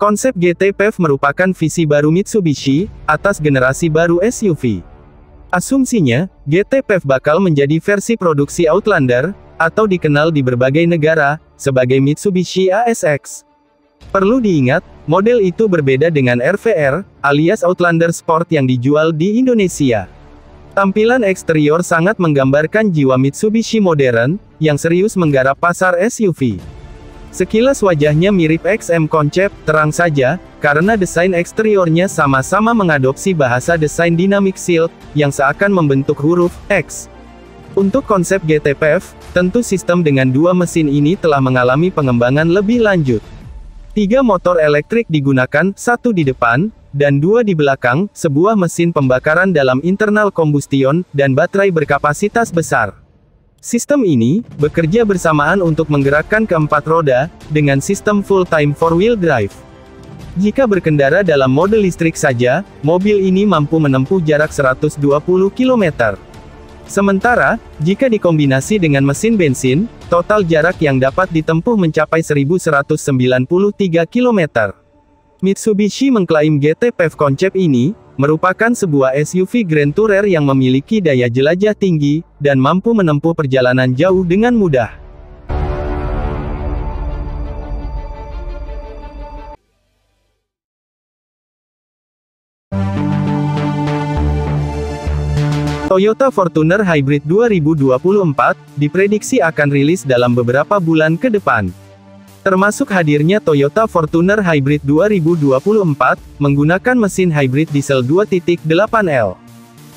Konsep GT PHEV merupakan visi baru Mitsubishi atas generasi baru SUV. Asumsinya, GT PHEV bakal menjadi versi produksi Outlander, atau dikenal di berbagai negara sebagai Mitsubishi ASX. Perlu diingat, model itu berbeda dengan RVR, alias Outlander Sport yang dijual di Indonesia. Tampilan eksterior sangat menggambarkan jiwa Mitsubishi modern, yang serius menggarap pasar SUV. Sekilas wajahnya mirip XM Concept, terang saja, karena desain eksteriornya sama-sama mengadopsi bahasa desain Dynamic Shield, yang seakan membentuk huruf X. Untuk konsep GT PHEV, tentu sistem dengan dua mesin ini telah mengalami pengembangan lebih lanjut. 3 motor elektrik digunakan, 1 di depan, dan 2 di belakang, sebuah mesin pembakaran dalam internal combustion, dan baterai berkapasitas besar. Sistem ini bekerja bersamaan untuk menggerakkan keempat roda, dengan sistem full-time 4-wheel drive. Jika berkendara dalam mode listrik saja, mobil ini mampu menempuh jarak 120 km. Sementara, jika dikombinasi dengan mesin bensin, total jarak yang dapat ditempuh mencapai 1193 km. Mitsubishi mengklaim GT PHEV konsep ini merupakan sebuah SUV Grand Tourer yang memiliki daya jelajah tinggi, dan mampu menempuh perjalanan jauh dengan mudah. Toyota Fortuner Hybrid 2024, diprediksi akan rilis dalam beberapa bulan ke depan. Termasuk hadirnya Toyota Fortuner Hybrid 2024, menggunakan mesin hybrid diesel 2.8L.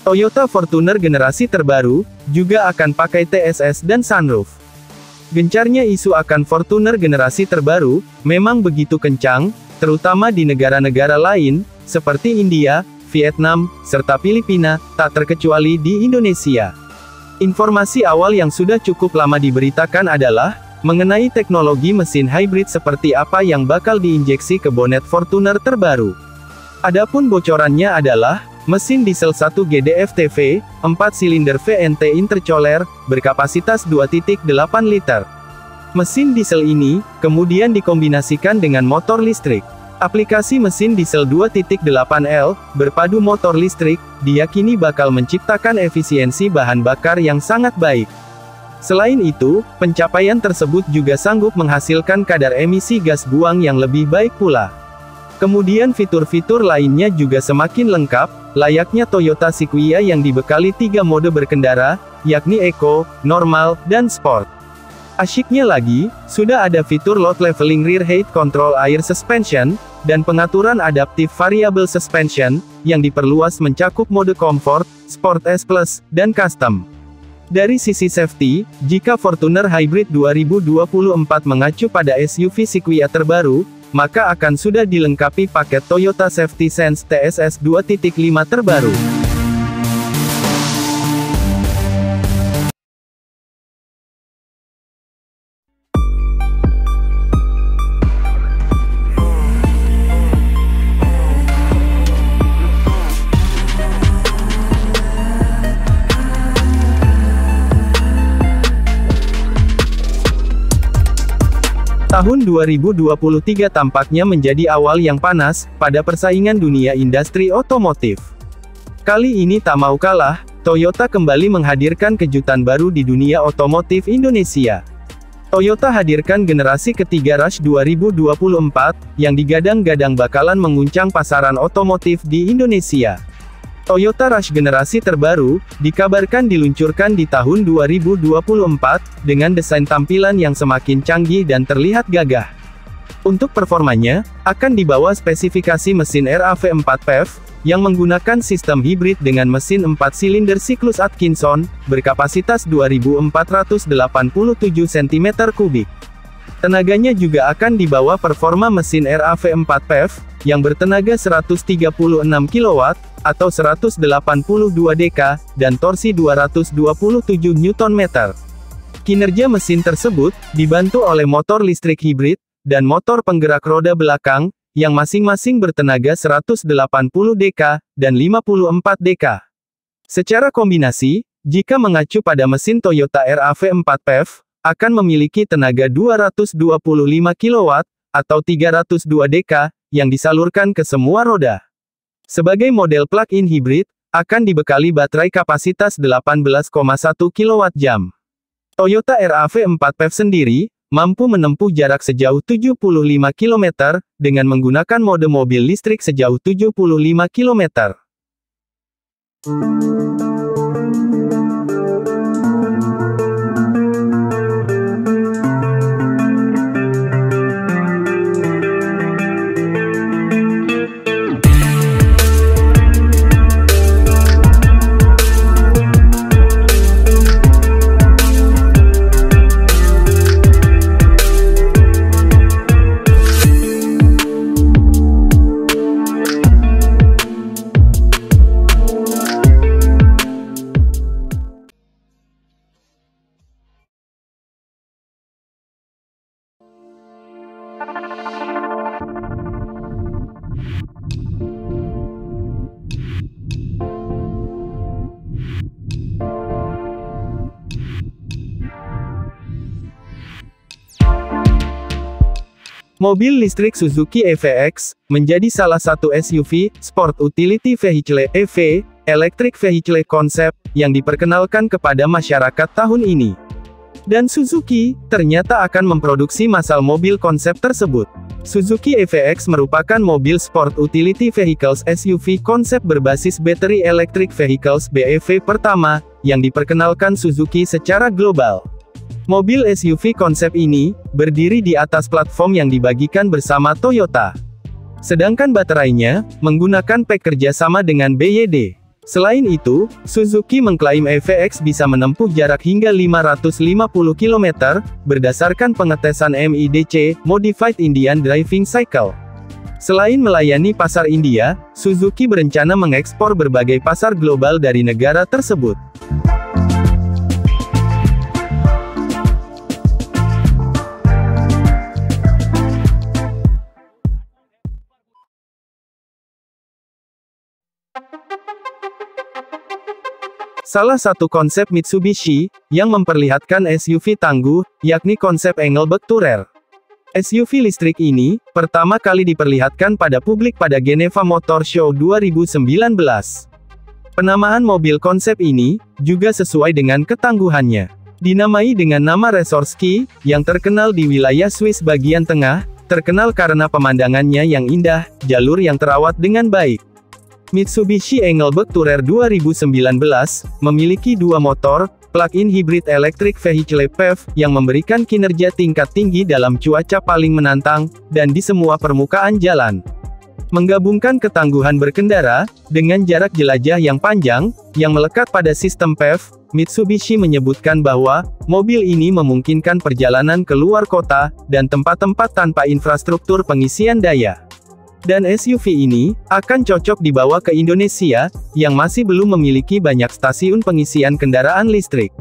Toyota Fortuner generasi terbaru, juga akan pakai TSS dan sunroof. Gencarnya isu akan Fortuner generasi terbaru, memang begitu kencang, terutama di negara-negara lain, seperti India, Vietnam, serta Filipina, tak terkecuali di Indonesia. Informasi awal yang sudah cukup lama diberitakan adalah, mengenai teknologi mesin hybrid seperti apa yang bakal diinjeksi ke bonet Fortuner terbaru. Adapun bocorannya adalah, mesin diesel 1 GDF-TV, 4 silinder VNT intercooler, berkapasitas 2.8 liter. Mesin diesel ini, kemudian dikombinasikan dengan motor listrik. Aplikasi mesin diesel 2.8L, berpadu motor listrik, diyakini bakal menciptakan efisiensi bahan bakar yang sangat baik. Selain itu, pencapaian tersebut juga sanggup menghasilkan kadar emisi gas buang yang lebih baik pula. Kemudian fitur-fitur lainnya juga semakin lengkap, layaknya Toyota Sequoia yang dibekali 3 mode berkendara, yakni Eco, Normal, dan Sport. Asyiknya lagi, sudah ada fitur load leveling rear height control air suspension, dan pengaturan adaptif variable suspension, yang diperluas mencakup mode Comfort, Sport S+, dan Custom. Dari sisi safety, jika Fortuner Hybrid 2024 mengacu pada SUV Sequoia terbaru, maka akan sudah dilengkapi paket Toyota Safety Sense TSS 2.5 terbaru. Tahun 2023 tampaknya menjadi awal yang panas, pada persaingan dunia industri otomotif. Kali ini tak mau kalah, Toyota kembali menghadirkan kejutan baru di dunia otomotif Indonesia. Toyota hadirkan generasi ketiga Rush 2024, yang digadang-gadang bakalan mengguncang pasaran otomotif di Indonesia. Toyota Rush generasi terbaru, dikabarkan diluncurkan di tahun 2024, dengan desain tampilan yang semakin canggih dan terlihat gagah. Untuk performanya, akan dibawa spesifikasi mesin RAV4 PHEV, yang menggunakan sistem hibrid dengan mesin 4 silinder siklus Atkinson, berkapasitas 2487 cm3. Tenaganya juga akan dibawa performa mesin RAV4 PHEV, yang bertenaga 136 kW, atau 182 dk, dan torsi 227 Nm. Kinerja mesin tersebut, dibantu oleh motor listrik hibrid, dan motor penggerak roda belakang, yang masing-masing bertenaga 180 dk, dan 54 dk. Secara kombinasi, jika mengacu pada mesin Toyota RAV4 PHEV, akan memiliki tenaga 225 kW, atau 302 dk, yang disalurkan ke semua roda. Sebagai model plug-in hybrid, akan dibekali baterai kapasitas 18,1 kWh. Toyota RAV4 PHEV sendiri, mampu menempuh jarak sejauh 75 km, dengan menggunakan mode mobil listrik sejauh 75 km. Mobil listrik Suzuki EVX, menjadi salah satu SUV, Sport Utility Vehicle (EV), Electric Vehicle konsep, yang diperkenalkan kepada masyarakat tahun ini. Dan Suzuki, ternyata akan memproduksi massal mobil konsep tersebut. Suzuki EVX merupakan mobil Sport Utility Vehicles SUV konsep berbasis Battery Electric Vehicles (BEV) pertama, yang diperkenalkan Suzuki secara global. Mobil SUV konsep ini, berdiri di atas platform yang dibagikan bersama Toyota. Sedangkan baterainya, menggunakan pack kerjasama dengan BYD. Selain itu, Suzuki mengklaim EVX bisa menempuh jarak hingga 550 km, berdasarkan pengetesan MIDC, Modified Indian Driving Cycle. Selain melayani pasar India, Suzuki berencana mengekspor berbagai pasar global dari negara tersebut. Salah satu konsep Mitsubishi, yang memperlihatkan SUV tangguh, yakni konsep Engelbek Tourer. SUV listrik ini, pertama kali diperlihatkan pada publik pada Geneva Motor Show 2019. Penamaan mobil konsep ini, juga sesuai dengan ketangguhannya. Dinamai dengan nama Resorski, yang terkenal di wilayah Swiss bagian tengah, terkenal karena pemandangannya yang indah, jalur yang terawat dengan baik. Mitsubishi Engelbek Tourer 2019, memiliki dua motor, plug-in hybrid electric vehicle (PHEV), yang memberikan kinerja tingkat tinggi dalam cuaca paling menantang, dan di semua permukaan jalan. Menggabungkan ketangguhan berkendara, dengan jarak jelajah yang panjang, yang melekat pada sistem PHEV, Mitsubishi menyebutkan bahwa, mobil ini memungkinkan perjalanan ke luar kota, dan tempat-tempat tanpa infrastruktur pengisian daya. Dan SUV ini, akan cocok dibawa ke Indonesia, yang masih belum memiliki banyak stasiun pengisian kendaraan listrik.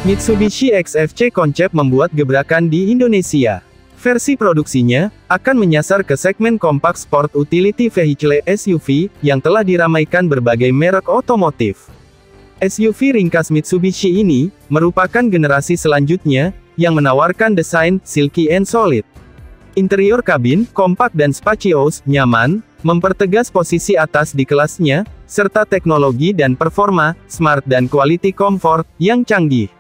Mitsubishi XFC konsep membuat gebrakan di Indonesia. Versi produksinya, akan menyasar ke segmen kompak Sport Utility Vehicle SUV, yang telah diramaikan berbagai merek otomotif. SUV ringkas Mitsubishi ini, merupakan generasi selanjutnya, yang menawarkan desain silky and solid. Interior kabin, kompak dan spacious, nyaman, mempertegas posisi atas di kelasnya, serta teknologi dan performa, smart dan quality comfort, yang canggih.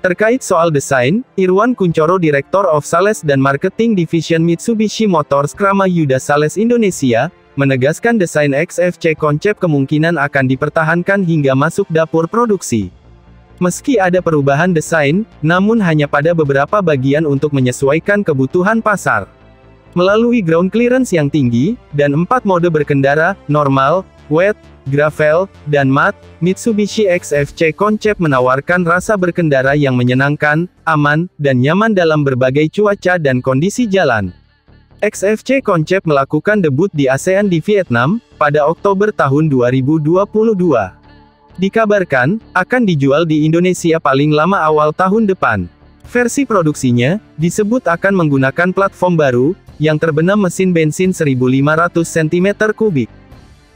Terkait soal desain, Irwan Kunchoro Director of Sales dan Marketing Division Mitsubishi Motors Krama Yuda Sales Indonesia, menegaskan desain XFC konsep kemungkinan akan dipertahankan hingga masuk dapur produksi. Meski ada perubahan desain, namun hanya pada beberapa bagian untuk menyesuaikan kebutuhan pasar. Melalui ground clearance yang tinggi, dan 4 mode berkendara, normal, wet, gravel, dan mat, Mitsubishi XFC Concept menawarkan rasa berkendara yang menyenangkan, aman, dan nyaman dalam berbagai cuaca dan kondisi jalan. XFC Concept melakukan debut di ASEAN di Vietnam, pada Oktober tahun 2022. Dikabarkan, akan dijual di Indonesia paling lama awal tahun depan. Versi produksinya, disebut akan menggunakan platform baru, yang terbenam mesin bensin 1500 cm3.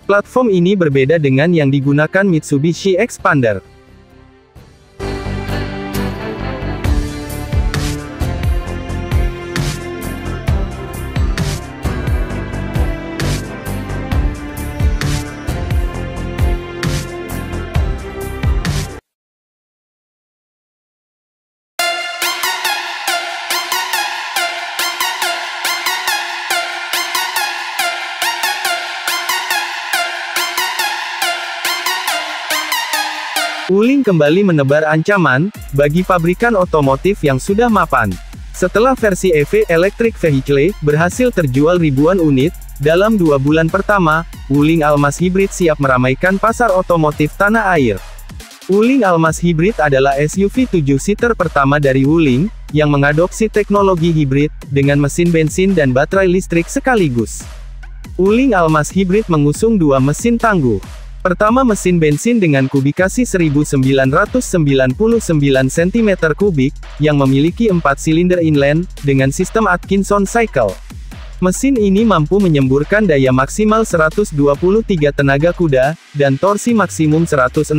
Platform ini berbeda dengan yang digunakan Mitsubishi Xpander. Wuling kembali menebar ancaman bagi pabrikan otomotif yang sudah mapan. Setelah versi EV Electric Vehicle berhasil terjual ribuan unit dalam 2 bulan pertama, Wuling Almas Hybrid siap meramaikan pasar otomotif tanah air. Wuling Almas Hybrid adalah SUV 7-seater pertama dari Wuling yang mengadopsi teknologi hibrid dengan mesin bensin dan baterai listrik sekaligus. Wuling Almas Hybrid mengusung 2 mesin tangguh. Pertama, mesin bensin dengan kubikasi 1999 cm3 yang memiliki 4 silinder inline dengan sistem Atkinson cycle. Mesin ini mampu menyemburkan daya maksimal 123 tenaga kuda dan torsi maksimum 168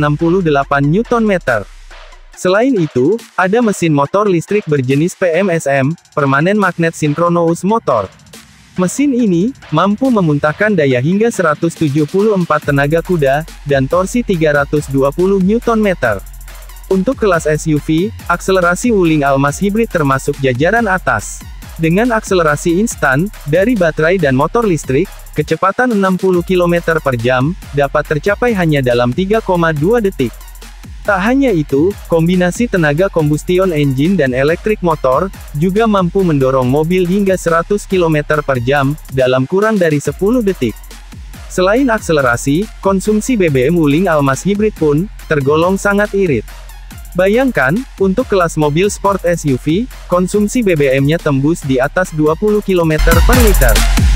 Nm. Selain itu, ada mesin motor listrik berjenis PMSM, Permanent Magnet Synchronous Motor. Mesin ini mampu memuntahkan daya hingga 174 tenaga kuda dan torsi 320 Nm. Untuk kelas SUV, akselerasi Wuling Almas Hybrid termasuk jajaran atas. Dengan akselerasi instan dari baterai dan motor listrik, kecepatan 60 km per jam dapat tercapai hanya dalam 3,2 detik. Tak hanya itu, kombinasi tenaga combustion engine dan elektrik motor juga mampu mendorong mobil hingga 100 km per jam dalam kurang dari 10 detik. Selain akselerasi, konsumsi BBM Wuling Almas Hybrid pun tergolong sangat irit. Bayangkan, untuk kelas mobil sport SUV, konsumsi BBM-nya tembus di atas 20 km per liter.